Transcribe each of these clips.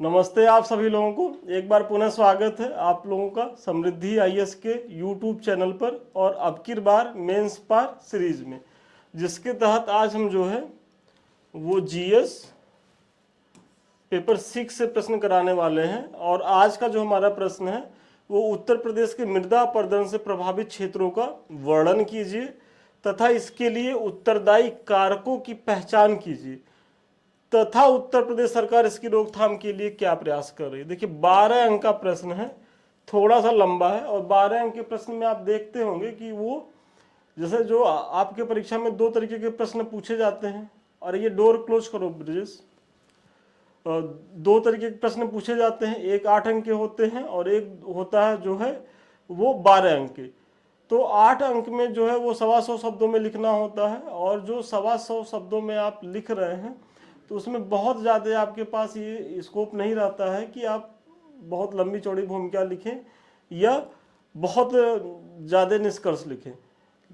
नमस्ते आप सभी लोगों को एक बार पुनः स्वागत है आप लोगों का समृद्धि आईएएस के यूट्यूब चैनल पर और अब की बार मेंस पार सीरीज में, जिसके तहत आज हम जो है वो जीएस पेपर 6 से प्रश्न कराने वाले हैं। और आज का जो हमारा प्रश्न है वो उत्तर प्रदेश के मृदा अपरदन से प्रभावित क्षेत्रों का वर्णन कीजिए तथा इसके लिए उत्तरदायी कारकों की पहचान कीजिए तथा उत्तर प्रदेश सरकार इसकी रोकथाम के लिए क्या प्रयास कर रही है। देखिए 12 अंक का प्रश्न है, थोड़ा सा लंबा है। और 12 अंक के प्रश्न में आप देखते होंगे कि वो जैसे जो आपके परीक्षा में 2 तरीके के प्रश्न पूछे जाते हैं। और ये डोर क्लोज करो ब्रिजेश। 2 तरीके के प्रश्न पूछे जाते हैं, एक 8 अंक के होते हैं और एक होता है जो है वो 12 अंक के। तो 8 अंक में जो है वो 125 शब्दों में लिखना होता है और जो 125 शब्दों में आप लिख रहे हैं तो उसमें बहुत ज़्यादा आपके पास ये स्कोप नहीं रहता है कि आप बहुत लंबी चौड़ी भूमिका लिखें या बहुत ज़्यादा निष्कर्ष लिखें।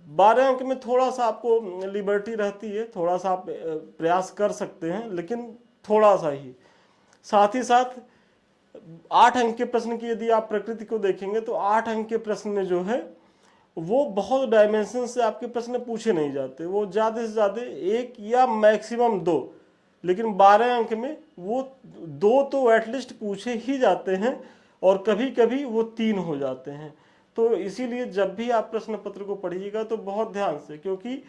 12 अंक में थोड़ा सा आपको लिबर्टी रहती है, थोड़ा सा आप प्रयास कर सकते हैं, लेकिन थोड़ा सा ही। साथ ही साथ 8 अंक के प्रश्न की यदि आप प्रकृति को देखेंगे तो 8 अंक के प्रश्न में जो है वो बहुत डायमेंशन से आपके प्रश्न पूछे नहीं जाते, वो ज़्यादा से ज़्यादा 1 या मैक्सिमम 2, लेकिन 12 अंक में वो 2 तो एटलीस्ट पूछे ही जाते हैं और कभी कभी वो 3 हो जाते हैं। तो इसीलिए जब भी आप प्रश्न पत्र को पढ़िएगा तो बहुत ध्यान से, क्योंकि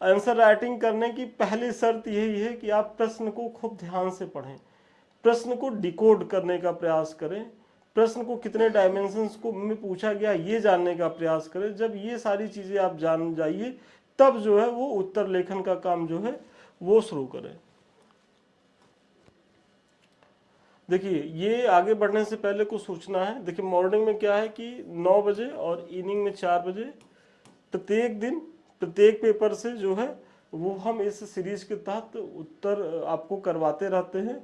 आंसर राइटिंग करने की पहली शर्त यही है कि आप प्रश्न को खूब ध्यान से पढ़ें, प्रश्न को डिकोड करने का प्रयास करें, प्रश्न को कितने डायमेंशंस को में पूछा गया ये जानने का प्रयास करें। जब ये सारी चीज़ें आप जान जाइए तब जो है वो उत्तर लेखन का काम जो है वो शुरू करें। देखिए ये आगे बढ़ने से पहले कुछ सूचना है। देखिए मॉर्निंग में क्या है कि 9 बजे और इवनिंग में 4 बजे प्रत्येक दिन प्रत्येक पेपर से जो है वो हम इस सीरीज के तहत उत्तर आपको करवाते रहते हैं।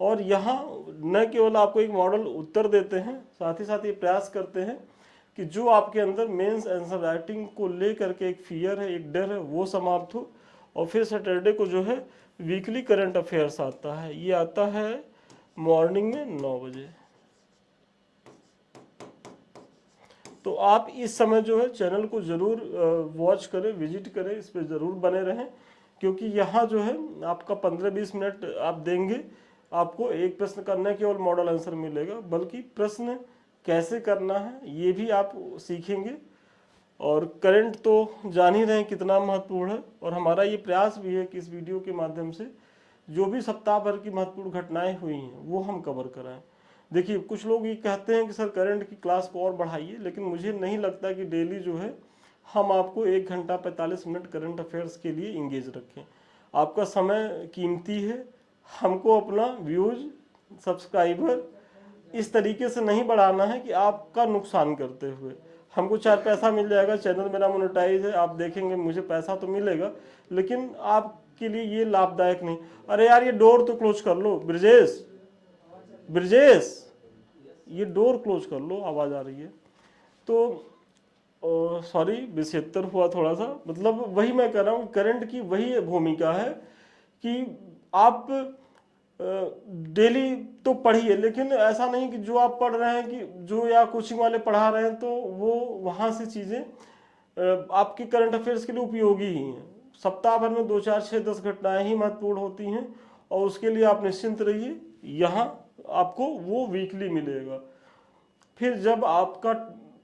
और यहाँ न केवल आपको एक मॉडल उत्तर देते हैं, साथ ही साथ ये प्रयास करते हैं कि जो आपके अंदर मेंस आंसर राइटिंग को लेकर के एक फियर है, एक डर है, वो समाप्त हो। और फिर सैटरडे को जो है वीकली करंट अफेयर्स आता है, ये आता है मॉर्निंग में 9 बजे। तो आप इस समय जो है चैनल को ज़रूर वॉच करें, विजिट करें, इस पर ज़रूर बने रहें, क्योंकि यहाँ जो है आपका 15-20 मिनट आप देंगे, आपको एक प्रश्न का न केवल मॉडल आंसर मिलेगा बल्कि प्रश्न कैसे करना है ये भी आप सीखेंगे। और करंट तो जान ही रहे हैं कितना महत्वपूर्ण है। और हमारा ये प्रयास भी है कि इस वीडियो के माध्यम से जो भी सप्ताह भर की महत्वपूर्ण घटनाएं हुई हैं वो हम कवर कराएं। देखिए कुछ लोग ये कहते हैं कि सर करंट की क्लास को और बढ़ाइए, लेकिन मुझे नहीं लगता कि डेली जो है हम आपको 1 घंटा 45 मिनट करंट अफेयर्स के लिए इंगेज रखें। आपका समय कीमती है, हमको अपना व्यूज सब्सक्राइबर इस तरीके से नहीं बढ़ाना है कि आपका नुकसान करते हुए। हमको 4 पैसा मिल जाएगा, चैनल मेरा मोनेटाइज है, आप देखेंगे मुझे पैसा तो मिलेगा, लेकिन आपके लिए ये लाभदायक नहीं। अरे यार ये डोर तो क्लोज कर लो ब्रिजेश, ब्रिजेश ये डोर क्लोज कर लो, आवाज़ आ रही है। तो सॉरी 72 हुआ थोड़ा सा, मतलब वही मैं कह रहा हूँ करंट की वही भूमिका है कि आप डेली तो पढ़िए, लेकिन ऐसा नहीं कि जो आप पढ़ रहे हैं कि जो या कोचिंग वाले पढ़ा रहे हैं तो वो वहाँ से चीज़ें आपकी करंट अफेयर्स के लिए उपयोगी ही हैं। सप्ताह भर में 2, 4, 6, 10 घटनाएं ही महत्वपूर्ण होती हैं और उसके लिए आप निश्चिंत रहिए, यहाँ आपको वो वीकली मिलेगा। फिर जब आपका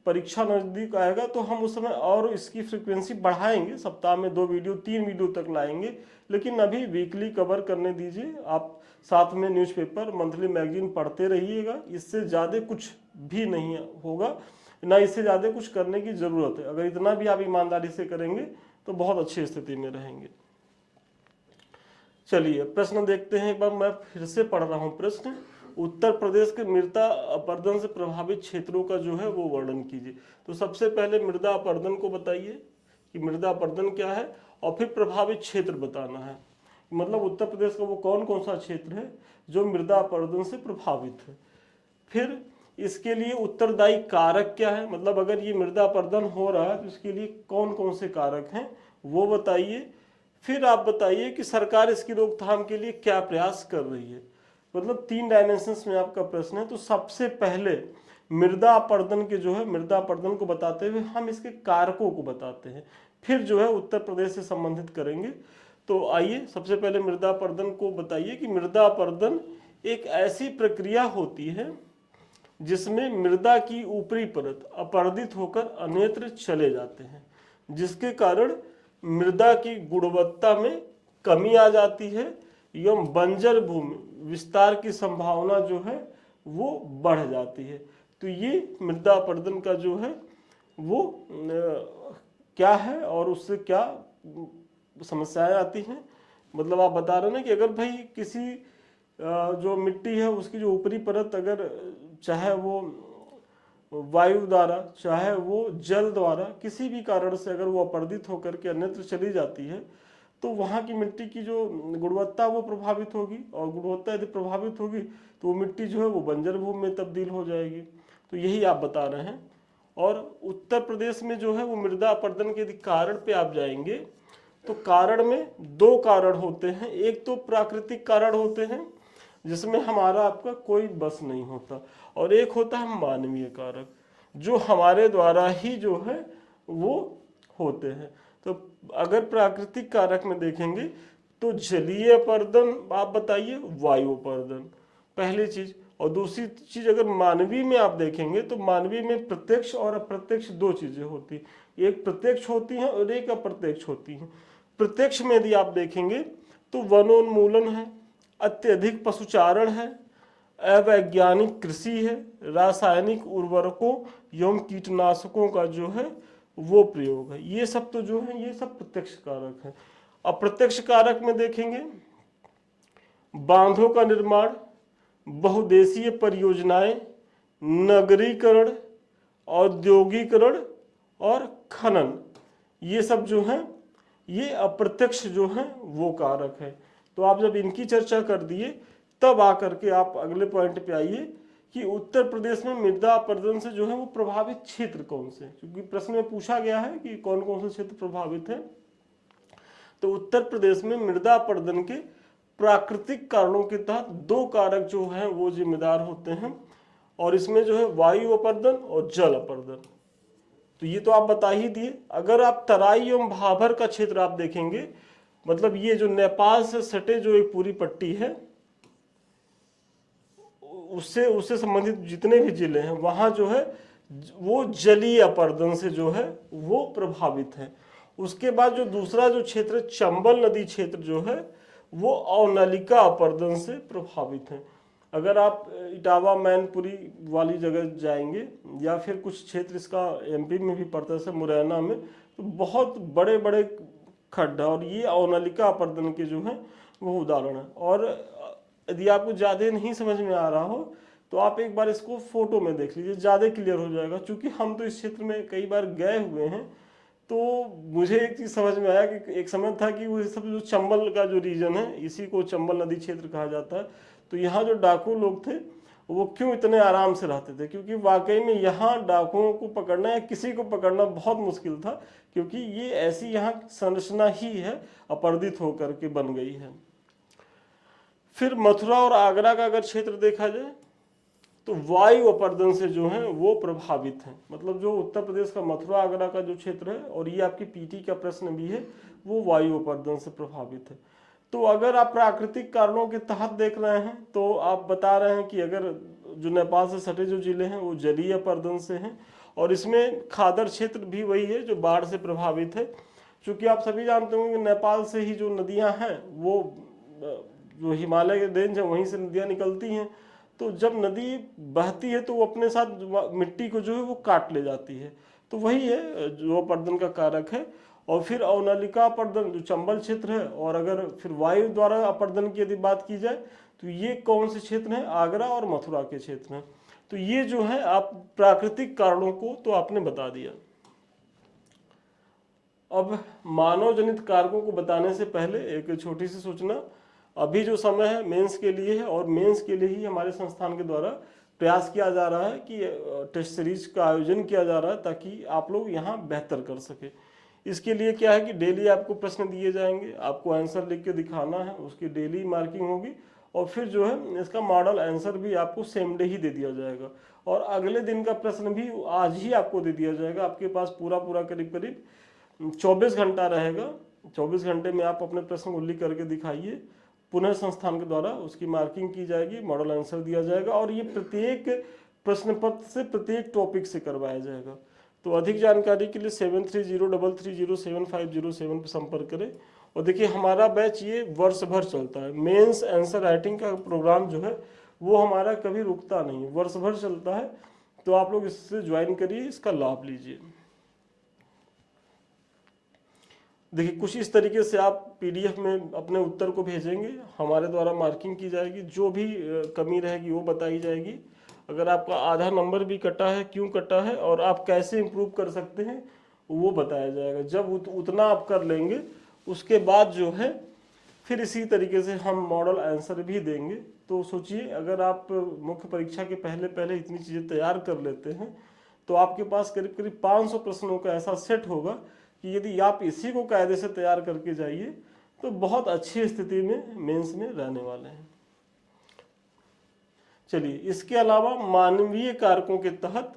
परीक्षा नज़दीक आएगा तो हम उस समय और इसकी फ्रिक्वेंसी बढ़ाएंगे, सप्ताह में 2 वीडियो 3 वीडियो तक लाएंगे, लेकिन अभी वीकली कवर करने दीजिए। आप साथ में न्यूज़पेपर मंथली मैगजीन पढ़ते रहिएगा, इससे ज़्यादा कुछ भी नहीं होगा, ना इससे ज़्यादा कुछ करने की ज़रूरत है। अगर इतना भी आप ईमानदारी से करेंगे तो बहुत अच्छी स्थिति में रहेंगे। चलिए प्रश्न देखते हैं, एक बार मैं फिर से पढ़ रहा हूँ प्रश्न। उत्तर प्रदेश के मृदा अपरदन से प्रभावित क्षेत्रों का जो है वो वर्णन कीजिए। तो सबसे पहले मृदा अपरदन को बताइए कि मृदा अपरदन क्या है, और फिर प्रभावित क्षेत्र बताना है। मतलब उत्तर प्रदेश का वो कौन कौन सा क्षेत्र है जो मृदा अपरदन से प्रभावित है। फिर इसके लिए उत्तरदायी कारक क्या है, मतलब अगर ये मृदा अपरदन हो रहा है तो इसके लिए कौन कौन से कारक हैं वो बताइए। फिर आप बताइए कि सरकार इसकी रोकथाम के लिए क्या प्रयास कर रही है। मतलब 3 डायमेंशंस में आपका प्रश्न है। तो सबसे पहले मृदा अपरदन के जो है, मृदा अपरदन को बताते हुए हम इसके कारकों को बताते हैं, फिर जो है उत्तर प्रदेश से संबंधित करेंगे। तो आइए सबसे पहले मृदा अपरदन को बताइए कि मृदा अपरदन एक ऐसी प्रक्रिया होती है जिसमें मृदा की ऊपरी परत अपरदित होकर अन्यत्र चले जाते हैं, जिसके कारण मृदा की गुणवत्ता में कमी आ जाती है एवं बंजर भूमि विस्तार की संभावना जो है वो बढ़ जाती है। तो ये मृदा अपरदन का जो है वो क्या है और उससे क्या समस्याएं आती हैं। मतलब आप बता रहे हैं ना कि अगर भाई किसी जो मिट्टी है उसकी जो ऊपरी परत अगर चाहे वो वायु द्वारा चाहे वो जल द्वारा किसी भी कारण से अगर वो अपरदित होकर के अन्यत्र चली जाती है तो वहाँ की मिट्टी की जो गुणवत्ता वो प्रभावित होगी, और गुणवत्ता यदि प्रभावित होगी तो वो मिट्टी जो है वो बंजर भूमि में तब्दील हो जाएगी। तो यही आप बता रहे हैं। और उत्तर प्रदेश में जो है वो मृदा अपरदन के यदि कारण पे आप जाएंगे तो कारण में 2 कारण होते हैं। एक तो प्राकृतिक कारण होते हैं जिसमें हमारा आपका कोई बस नहीं होता, और एक होता है मानवीय कारक जो हमारे द्वारा ही जो है वो होते हैं। तो अगर प्राकृतिक कारक में देखेंगे तो जलीय अपरदन आप बताइए, वायु अपरदन पहली चीज। और दूसरी चीज अगर मानवीय में आप देखेंगे तो मानवीय में प्रत्यक्ष और अप्रत्यक्ष 2 चीजें होती हैं, एक प्रत्यक्ष होती हैं और एक अप्रत्यक्ष होती हैं। प्रत्यक्ष में यदि आप देखेंगे तो वनोन्मूलन है, अत्यधिक पशुचारण है, अवैज्ञानिक कृषि है, रासायनिक उर्वरकों एवं कीटनाशकों का जो है वो प्रयोग है। ये सब तो जो है ये सब प्रत्यक्ष कारक है। अप्रत्यक्ष कारक में देखेंगे बांधों का निर्माण, बहुदेशीय परियोजनाएं, नगरीकरण, औद्योगिकरण और खनन, ये सब जो है ये अप्रत्यक्ष जो है वो कारक है। तो आप जब इनकी चर्चा कर दिए तब आकर के आप अगले पॉइंट पे आइए कि उत्तर प्रदेश में मृदा अपरदन से जो है वो प्रभावित क्षेत्र कौन से, क्योंकि प्रश्न में पूछा गया है कि कौन कौन से क्षेत्र प्रभावित है। तो उत्तर प्रदेश में मृदा अपरदन के प्राकृतिक कारणों के तहत 2 कारक जो हैं वो जिम्मेदार होते हैं, और इसमें जो है वायु अपरदन और जल अपरदन। तो ये तो आप बता ही दिए। अगर आप तराई एवं भाभर का क्षेत्र आप देखेंगे, मतलब ये जो नेपाल से सटे जो एक पूरी पट्टी है उससे संबंधित जितने भी जिले हैं वहां जो है वो जलीय अपरदन से जो है वो प्रभावित है। उसके बाद जो दूसरा जो क्षेत्र चंबल नदी क्षेत्र जो है वो अवनलिका अपरदन से प्रभावित है। अगर आप इटावा मैनपुरी वाली जगह जाएंगे या फिर कुछ क्षेत्र इसका एमपी में भी पड़ता है, जैसे मुरैना में, तो बहुत बड़े बड़े खड्डा, और ये अवनलिका अपरदन के जो है वो उदाहरण है। और यदि आपको ज़्यादा नहीं समझ में आ रहा हो तो आप एक बार इसको फोटो में देख लीजिए, ज़्यादा क्लियर हो जाएगा। क्योंकि हम तो इस क्षेत्र में कई बार गए हुए हैं, तो मुझे एक चीज़ समझ में आया कि एक समय था कि वो सब जो चंबल का जो रीजन है इसी को चंबल नदी क्षेत्र कहा जाता है। तो यहाँ जो डाकू लोग थे वो क्यों इतने आराम से रहते थे, क्योंकि वाकई में यहाँ डाकुओं को पकड़ना या किसी को पकड़ना बहुत मुश्किल था, क्योंकि ये ऐसी यहाँ संरचना ही है अपरदित होकर के बन गई है। फिर मथुरा और आगरा का अगर क्षेत्र देखा जाए तो वायु अपरदन से जो है वो प्रभावित है। मतलब जो उत्तर प्रदेश का मथुरा आगरा का जो क्षेत्र है, और ये आपकी पीटी का प्रश्न भी है, वो वायु अपरदन से प्रभावित है। तो अगर आप प्राकृतिक कारणों के तहत देख रहे हैं तो आप बता रहे हैं कि अगर जो नेपाल से सटे जो जिले हैं वो जलीय अपरदन से हैं, और इसमें खादर क्षेत्र भी वही है जो बाढ़ से प्रभावित है। क्योंकि आप सभी जानते होंगे कि नेपाल से ही जो नदियां हैं वो जो हिमालय के रेंज है वहीं से नदियां निकलती हैं। तो जब नदी बहती है तो वो अपने साथ मिट्टी को जो है वो काट ले जाती है। तो वही है जो अपरदन का कारक है। और फिर अवनलिका अपरदन जो चंबल क्षेत्र है, और अगर फिर वायु द्वारा अपरदन की यदि बात की जाए तो ये कौन से क्षेत्र हैं, आगरा और मथुरा के क्षेत्र हैं। तो ये जो है आप प्राकृतिक कारणों को तो आपने बता दिया। अब मानव जनित कारकों को बताने से पहले एक छोटी सी सूचना, अभी जो समय है मेंस के लिए है, और मेंस के लिए ही हमारे संस्थान के द्वारा प्रयास किया जा रहा है कि टेस्ट सीरीज का आयोजन किया जा रहा है ताकि आप लोग यहाँ बेहतर कर सके। इसके लिए क्या है कि डेली आपको प्रश्न दिए जाएंगे, आपको आंसर लिख के दिखाना है, उसकी डेली मार्किंग होगी, और फिर जो है इसका मॉडल आंसर भी आपको सेम डे ही दे दिया जाएगा, और अगले दिन का प्रश्न भी आज ही आपको दे दिया जाएगा। आपके पास पूरा पूरा करीब करीब 24 घंटा रहेगा। 24 घंटे में आप अपने प्रश्न को लिख करके दिखाइए, पुनः संस्थान के द्वारा उसकी मार्किंग की जाएगी, मॉडल आंसर दिया जाएगा, और ये प्रत्येक प्रश्न पत्र से प्रत्येक टॉपिक से करवाया जाएगा। तो अधिक जानकारी के लिए 7303307507 पर संपर्क करें। और देखिए हमारा बैच ये वर्ष भर चलता है। मेंस आंसर राइटिंग का प्रोग्राम जो है वो हमारा कभी रुकता नहीं है, वर्ष भर चलता है। तो आप लोग इससे ज्वाइन करिए, इसका लाभ लीजिए। देखिए कुछ इस तरीके से आप पीडीएफ में अपने उत्तर को भेजेंगे, हमारे द्वारा मार्किंग की जाएगी, जो भी कमी रहेगी वो बताई जाएगी। अगर आपका आधा नंबर भी कटा है, क्यों कटा है और आप कैसे इम्प्रूव कर सकते हैं वो बताया जाएगा। जब उतना आप कर लेंगे उसके बाद जो है फिर इसी तरीके से हम मॉडल आंसर भी देंगे। तो सोचिए अगर आप मुख्य परीक्षा के पहले पहले इतनी चीज़ें तैयार कर लेते हैं तो आपके पास करीब करीब 500 प्रश्नों का ऐसा सेट होगा कि यदि आप इसी को कायदे से तैयार करके जाइए तो बहुत अच्छी स्थिति में मेंस में रहने वाले हैं। चलिए इसके अलावा मानवीय कारकों के तहत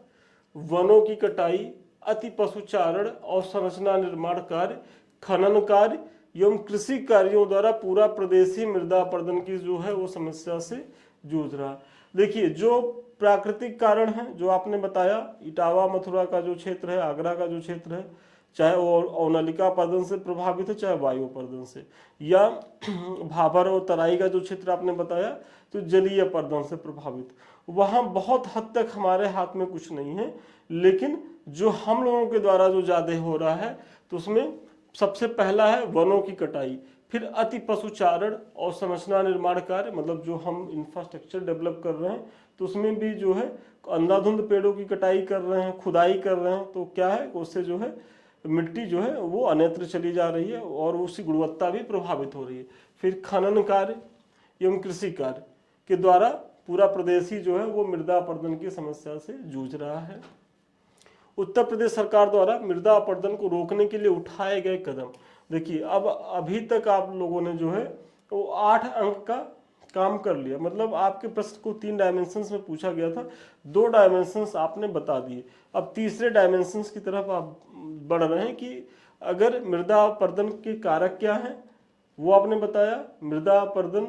वनों की कटाई, अति पशुचारण और संरचना निर्माण कार्य, खनन कार्य एवं कृषि कार्यों द्वारा पूरा प्रदेश ही मृदा अपरदन की जो है वो समस्या से जूझ रहा है। देखिए जो प्राकृतिक कारण है जो आपने बताया, इटावा मथुरा का जो क्षेत्र है, आगरा का जो क्षेत्र है, चाहे वो औनलिका अपरदन से प्रभावित है चाहे वायु अपरदन से, या भाबर और तराई का जो क्षेत्र आपने बताया तो जलीय अपरदन से प्रभावित, वहाँ बहुत हद तक हमारे हाथ में कुछ नहीं है। लेकिन जो हम लोगों के द्वारा जो ज़्यादा हो रहा है तो उसमें सबसे पहला है वनों की कटाई, फिर अति पशुचारण और संरचना निर्माण कार्य, मतलब जो हम इंफ्रास्ट्रक्चर डेवलप कर रहे हैं तो उसमें भी जो है अंधाधुंध पेड़ों की कटाई कर रहे हैं, खुदाई कर रहे हैं, तो क्या है उससे जो है मिट्टी जो है वो अन्यत्र चली जा रही है और उसकी गुणवत्ता भी प्रभावित हो रही है। फिर खनन कार्य एवं कृषि कार्य के द्वारा पूरा प्रदेश ही जो है वो मृदा अपरदन की समस्या से जूझ रहा है। उत्तर प्रदेश सरकार द्वारा मृदा अपरदन को रोकने के लिए उठाए गए कदम, देखिए अब अभी तक आप लोगों ने जो है वो 8 अंक का काम कर लिया। मतलब आपके प्रश्न को 3 डायमेंशंस में पूछा गया था, 2 डायमेंशंस आपने बता दिए। अब तीसरे डायमेंशंस की तरफ आप बढ़ रहे हैं कि अगर मृदा अपरदन के कारक क्या हैं वो आपने बताया, मृदा अपरदन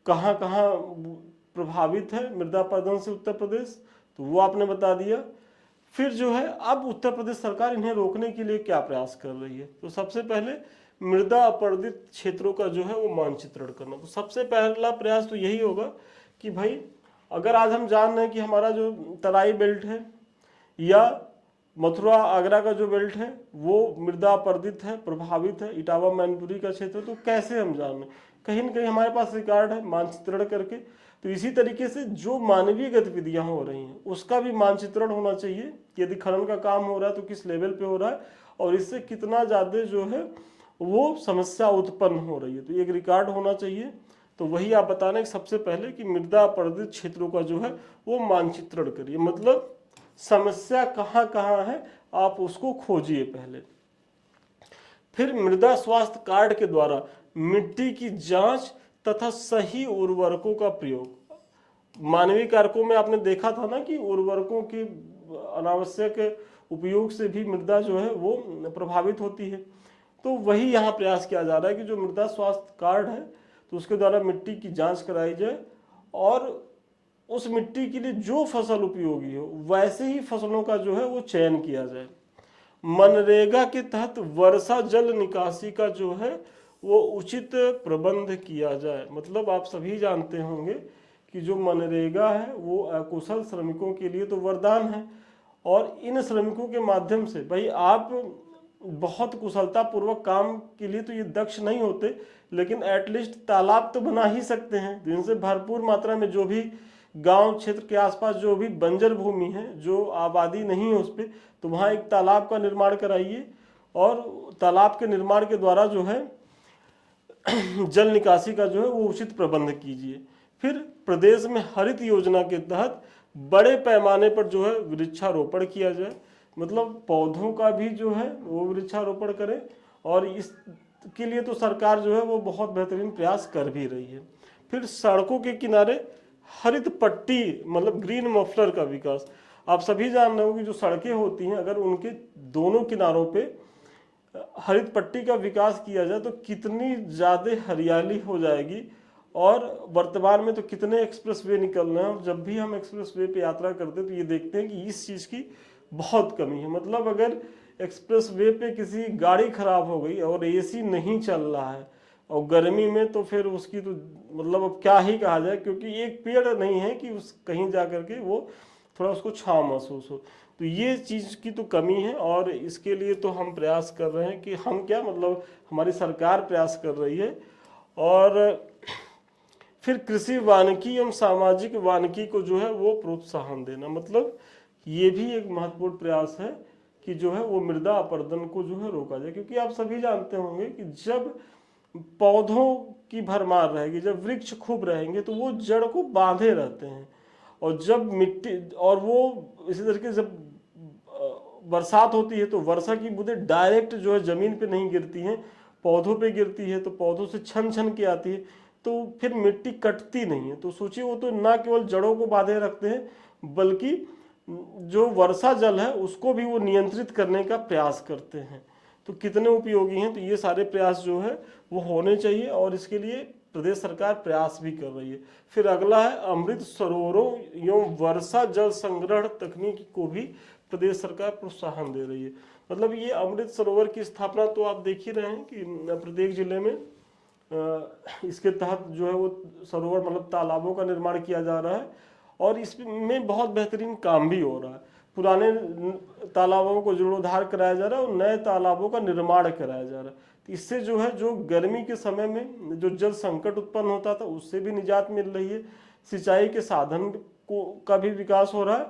कहाँ कहाँ प्रभावित है मृदा अपरदन से उत्तर प्रदेश, तो वो आपने बता दिया। फिर जो है अब उत्तर प्रदेश सरकार इन्हें रोकने के लिए क्या प्रयास कर रही है, तो सबसे पहले मृदा अपरदित क्षेत्रों का जो है वो मानचित्रण करना। तो सबसे पहला प्रयास तो यही होगा कि भाई अगर आज हम जान रहे हैं कि हमारा जो तराई बेल्ट है या मथुरा आगरा का जो बेल्ट है वो मृदा अपरदित है, प्रभावित है, इटावा मैनपुरी का क्षेत्र, तो कैसे हम जान रहे हैं, कहीं ना कहीं हमारे पास रिकॉर्ड है मानचित्रण करके। तो इसी तरीके से जो मानवीय गतिविधियां हो रही हैं उसका भी मानचित्रण होना चाहिए, यदि खनन का काम हो रहा है तो किस लेवल पे हो रहा है और इससे कितना ज़्यादा जो है वो समस्या उत्पन्न हो रही है, तो एक रिकॉर्ड होना चाहिए। तो वही आप बताना कि सबसे पहले कि मृदा अपरदित क्षेत्रों का जो है वो मानचित्रण करिए, मतलब समस्या कहाँ कहाँ है आप उसको खोजिए पहले। फिर मृदा स्वास्थ्य कार्ड के द्वारा मिट्टी की जांच तथा सही उर्वरकों का प्रयोग। मानवीय कारकों में आपने देखा था ना कि उर्वरकों के अनावश्यक उपयोग से भी मृदा जो है वो प्रभावित होती है। तो वही यहाँ प्रयास किया जा रहा है कि जो मृदा स्वास्थ्य कार्ड है तो उसके द्वारा मिट्टी की जांच कराई जाए और उस मिट्टी के लिए जो फसल उपयोगी हो वैसे ही फसलों का जो है वो चयन किया जाए। मनरेगा के तहत वर्षा जल निकासी का जो है वो उचित प्रबंध किया जाए। मतलब आप सभी जानते होंगे कि जो मनरेगा है वो अकुशल श्रमिकों के लिए तो वरदान है, और इन श्रमिकों के माध्यम से भाई आप बहुत कुशलता पूर्वक काम के लिए तो ये दक्ष नहीं होते, लेकिन एटलीस्ट तालाब तो बना ही सकते हैं जिनसे भरपूर मात्रा में जो भी गांव क्षेत्र के आसपास जो भी बंजर भूमि है, जो आबादी नहीं है उस पर, तो वहाँ एक तालाब का निर्माण कराइए और तालाब के निर्माण के द्वारा जो है जल निकासी का जो है वो उचित प्रबंध कीजिए। फिर प्रदेश में हरित योजना के तहत बड़े पैमाने पर जो है वृक्षारोपण किया जाए, मतलब पौधों का भी जो है वो वृक्षारोपण करें, और इसके लिए तो सरकार जो है वो बहुत बेहतरीन प्रयास कर भी रही है। फिर सड़कों के किनारे हरित पट्टी मतलब ग्रीन मफलर का विकास। आप सभी जान रहे हो कि जो सड़कें होती हैं अगर उनके दोनों किनारों पे हरित पट्टी का विकास किया जाए तो कितनी ज़्यादा हरियाली हो जाएगी। और वर्तमान में तो कितने एक्सप्रेसवे निकल रहे हैं, और जब भी हम एक्सप्रेसवे पे यात्रा करते हैं तो ये देखते हैं कि इस चीज़ की बहुत कमी है। मतलब अगर एक्सप्रेसवे पे किसी गाड़ी खराब हो गई और एसी नहीं चल रहा है और गर्मी में, तो फिर उसकी तो मतलब अब क्या ही कहा जाए, क्योंकि एक पेड़ नहीं है कि उस कहीं जा करके वो थोड़ा उसको छांव महसूस हो। तो ये चीज़ की तो कमी है, और इसके लिए तो हम प्रयास कर रहे हैं कि हम क्या मतलब हमारी सरकार प्रयास कर रही है। और फिर कृषि वानिकी एवं सामाजिक वानिकी को जो है वो प्रोत्साहन देना, मतलब ये भी एक महत्वपूर्ण प्रयास है कि जो है वो मृदा अपरदन को जो है रोका जाए। क्योंकि आप सभी जानते होंगे कि जब पौधों की भरमार रहेगी, जब वृक्ष खूब रहेंगे तो वो जड़ को बांधे रहते हैं, और जब मिट्टी और वो इसी तरीके से जब बरसात होती है तो वर्षा की बूंदें डायरेक्ट जो है जमीन पे नहीं गिरती हैं, पौधों पे गिरती है, तो पौधों से छन छन के आती है, तो फिर मिट्टी कटती नहीं है। तो सोचिए वो तो ना केवल जड़ों को बांधे रखते हैं बल्कि जो वर्षा जल है उसको भी वो नियंत्रित करने का प्रयास करते हैं। तो कितने उपयोगी हैं। तो ये सारे प्रयास जो है वो होने चाहिए, और इसके लिए प्रदेश सरकार प्रयास भी कर रही है। फिर अगला है अमृत सरोवरों एवं वर्षा जल संग्रहण तकनीक को भी प्रदेश सरकार प्रोत्साहन दे रही है। मतलब ये अमृत सरोवर की स्थापना तो आप देख ही रहे हैं कि प्रत्येक जिले में इसके तहत जो है वो सरोवर मतलब तालाबों का निर्माण किया जा रहा है, और इसमें बहुत बेहतरीन काम भी हो रहा है। पुराने तालाबों को जीर्णोद्धार कराया जा रहा है और नए तालाबों का निर्माण कराया जा रहा है। तो इससे जो है जो गर्मी के समय में जो जल संकट उत्पन्न होता था उससे भी निजात मिल रही है, सिंचाई के साधन को का भी विकास हो रहा है,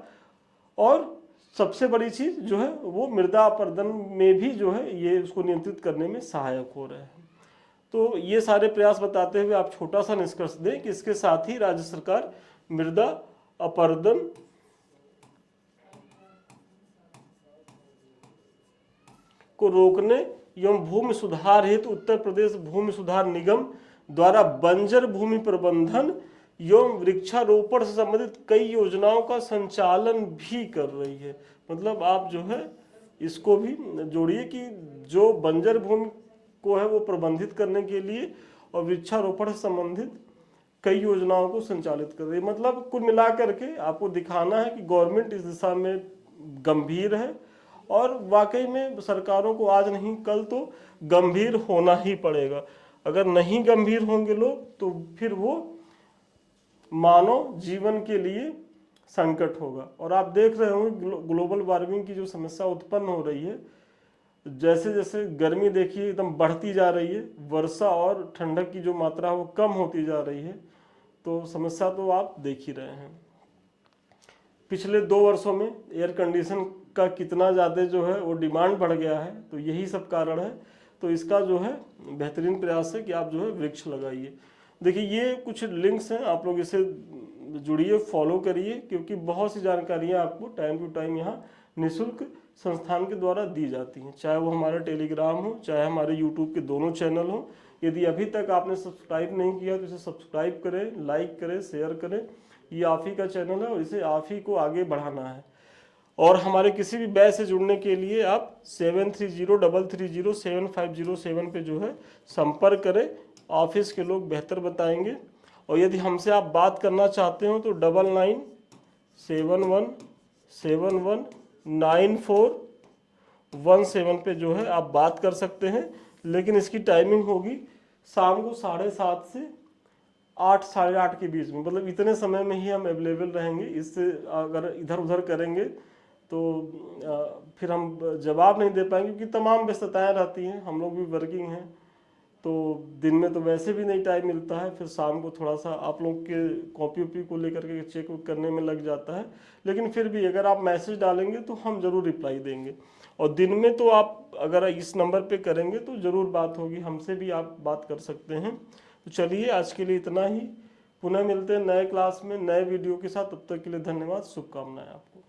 और सबसे बड़ी चीज जो है वो मृदा अपरदन में भी जो है ये उसको नियंत्रित करने में सहायक हो रहे हैं। तो ये सारे प्रयास बताते हुए आप छोटा सा निष्कर्ष दें कि इसके साथ ही राज्य सरकार मृदा अपरदन को रोकने एवं भूमि सुधार हेतु उत्तर प्रदेश भूमि सुधार निगम द्वारा बंजर भूमि प्रबंधन एवं वृक्षारोपण से संबंधित कई योजनाओं का संचालन भी कर रही है। मतलब आप जो है इसको भी जोड़िए कि जो बंजर भूमि को है वो प्रबंधित करने के लिए और वृक्षारोपण से संबंधित कई योजनाओं को संचालित कर रही है। मतलब कुल मिलाकर के आपको दिखाना है कि गवर्नमेंट इस दिशा में गंभीर है, और वाकई में सरकारों को आज नहीं कल तो गंभीर होना ही पड़ेगा। अगर नहीं गंभीर होंगे लोग तो फिर वो मानव जीवन के लिए संकट होगा। और आप देख रहे होंगे ग्लोबल वार्मिंग की जो समस्या उत्पन्न हो रही है, जैसे जैसे गर्मी देखिए एकदम बढ़ती जा रही है, वर्षा और ठंडक की जो मात्रा है वो कम होती जा रही है, तो समस्या तो आप देख ही रहे हैं। पिछले 2 वर्षों में एयर कंडीशन का कितना ज़्यादा जो है वो डिमांड बढ़ गया है, तो यही सब कारण है। तो इसका जो है बेहतरीन प्रयास है कि आप जो है वृक्ष लगाइए। देखिए ये कुछ लिंक्स हैं, आप लोग इसे जुड़िए, फॉलो करिए, क्योंकि बहुत सी जानकारियाँ आपको टाइम टू टाइम यहाँ निःशुल्क संस्थान के द्वारा दी जाती हैं, चाहे वो हमारा टेलीग्राम हो चाहे हमारे यूट्यूब के दोनों चैनल हो। यदि अभी तक आपने सब्सक्राइब नहीं किया तो इसे सब्सक्राइब करें, लाइक करें, शेयर करें। ये आप ही का चैनल है और इसे आप ही को आगे बढ़ाना है। और हमारे किसी भी बैच से जुड़ने के लिए आप 7303307507 पे जो है संपर्क करें, ऑफिस के लोग बेहतर बताएंगे। और यदि हमसे आप बात करना चाहते हो तो 9971719417 पे जो है आप बात कर सकते हैं। लेकिन इसकी टाइमिंग होगी शाम को 7:30 से 8 साढ़े 8 के बीच में, मतलब इतने समय में ही हम अवेलेबल रहेंगे। इससे अगर इधर उधर करेंगे तो फिर हम जवाब नहीं दे पाएंगे, क्योंकि तमाम व्यस्तताएं रहती हैं, हम लोग भी वर्किंग हैं, तो दिन में तो वैसे भी नहीं टाइम मिलता है। फिर शाम को थोड़ा सा आप लोग के कॉपी वॉपी को लेकर के चेक करने में लग जाता है। लेकिन फिर भी अगर आप मैसेज डालेंगे तो हम ज़रूर रिप्लाई देंगे। और दिन में तो आप अगर इस नंबर पे करेंगे तो ज़रूर बात होगी, हमसे भी आप बात कर सकते हैं। तो चलिए आज के लिए इतना ही, पुनः मिलते हैं नए क्लास में नए वीडियो के साथ। तब तक के लिए धन्यवाद, शुभकामनाएं आपको।